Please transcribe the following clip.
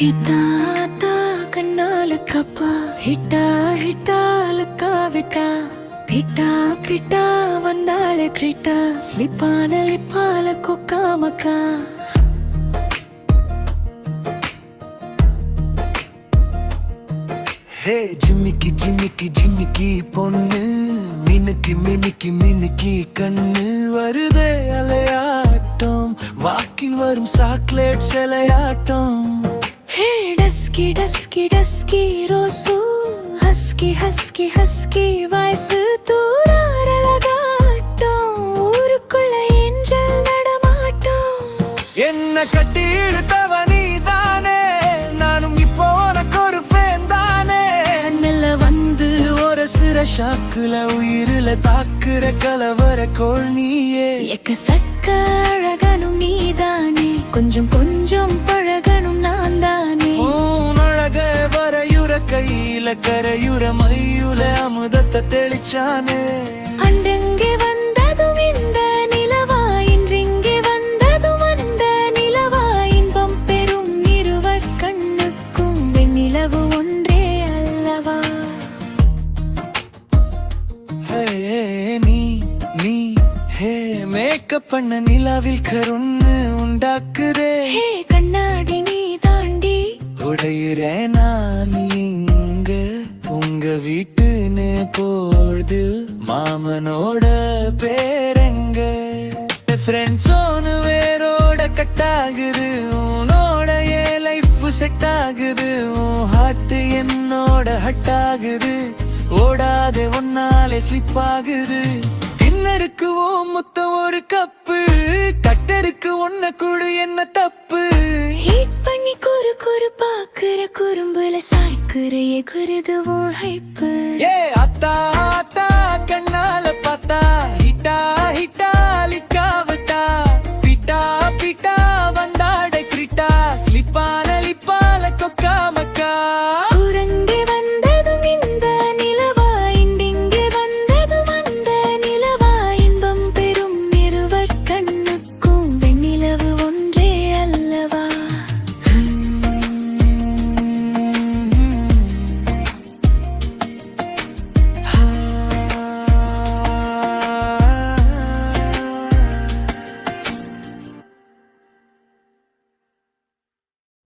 ஹிதாத்தா கண்ணாலுக்கப்பா ஹிட்டா ஹிட்டாலுக்கா விட்டா பிட்டா பிட்டா வந்தாலே ட்ரீட்டா ஸ்லிப்பான லிப்பால கொக்கா மக்கா ஹே ஜிம்மிக்கி ஜிம்மிக்கி ஜிம்மிக்கி பொண்ணு மினுக்கி மினுக்கி மினுக்கி கண்ணு வருதே அலையாட்டம் வாக்கின் வரும் சாக்லேட் சிலையாட்டம் hey dusky dusky dusky rose husky husky husky voice தூரலகாட்டம் ஊருக்குள்ள ஏஞ்சல் நடமாட்டம் என்ன கட்டி இழுத்தவ நீதானே நானும் இப்போ உனக்கு ஒரு ஃபேன் தானே அண்ணல வந்து ஒரு சிற ஷாக்குல உயிரில தாக்குற கலவர கோள் நீயே எக்க சக்க அழகனும் நீதானே கொஞ்சம் கொஞ்சம் பழகனும் நான் தானே அழக வரையுற கையில கரையுற மையுல அமுதத்தை தெளிச்சானே அண்டெங்கே வந்ததும் இந்த நிலவா இன்றிங்கே வந்ததும் அந்த நிலவா இன்பம் பெறும் இருவர் கண்ணுக்கும் வெண்ணிலவு ஒன்றே அல்லவா நீ நீ ஹே மேக்கப் பண்ண நிலாவில் கருன்னு உண்டாக்குதே ஹே கண்ணாடி நீ தாண்டி உடையிறேன் நான் இங்க உங்க வீட்டுன்னு போடுது மாமனோட பேரங்க ஃப்ரெண்ட்ஸோனு வேரோட கட்டாகுது உன்னோட ஏ லைஃப் செட் ஆகுது உன் ஹார்ட் என்னோட ஹட் ஆகுது ஓடாதே ஒன்னாலே ஸ்லிப் ஆகுது டின்னருக்கு ஓ மொத்தம் ஒரு கப்பு கட்டருக்கு ஒன்ன கூடு என்ன தப்பு ஹீட் பண்ணி குறு குறு பாக்குற குறும்புல சாய்க்குற எகுருது உன் ஹைப்பு ஏ